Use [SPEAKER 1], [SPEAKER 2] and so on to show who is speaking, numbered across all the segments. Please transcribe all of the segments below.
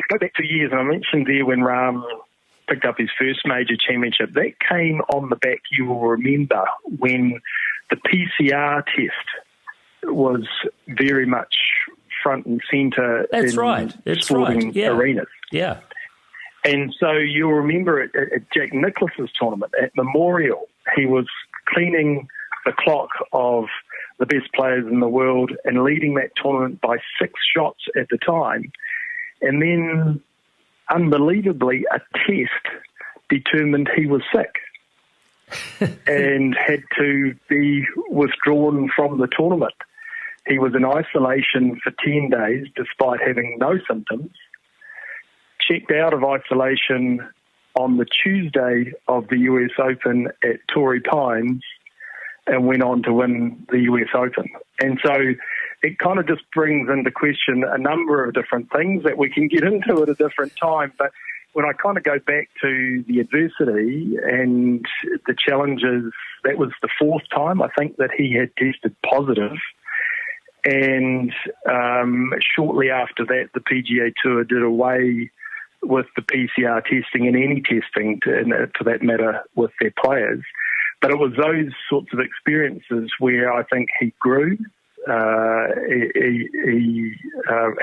[SPEAKER 1] go back 2 years, and I mentioned there when Rahm picked up his first major championship, that came on the back, you will remember, when the PCR test was very much front and centre in sporting arenas.
[SPEAKER 2] Yeah.
[SPEAKER 1] And so you'll remember at Jack Nicklaus's tournament at Memorial, he was cleaning the clock of the best players in the world and leading that tournament by 6 shots at the time. And then, unbelievably, a test determined he was sick and had to be withdrawn from the tournament. He was in isolation for 10 days despite having no symptoms, checked out of isolation on the Tuesday of the US Open at Torrey Pines, and went on to win the US Open. And so it kind of just brings into question a number of different things that we can get into at a different time. But when I kind of go back to the adversity and the challenges, that was the 4th time, I think, that he had tested positive. And shortly after that, the PGA Tour did away with the PCR testing and any testing, for that matter, with their players. But it was those sorts of experiences where I think he grew. He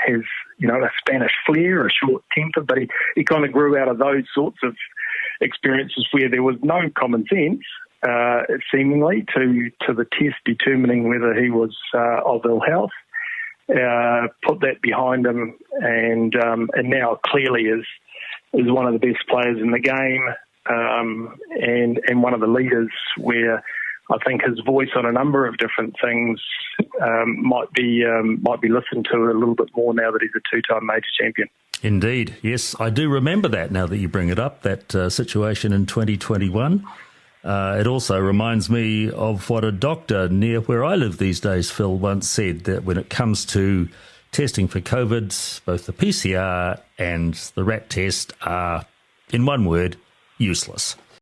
[SPEAKER 1] has, a Spanish flair, a short temper, but he kind of grew out of those sorts of experiences where there was no common sense, seemingly, to the test determining whether he was of ill health. Put that behind him, and now clearly is one of the best players in the game. And one of the leaders where I think his voice on a number of different things might be listened to a little bit more now that he's a 2-time major champion.
[SPEAKER 2] Indeed, yes, I do remember that now that you bring it up, that situation in 2021. It also reminds me of what a doctor near where I live these days, Phil, once said, that when it comes to testing for COVID, both the PCR and the RAT test are, in one word, useless.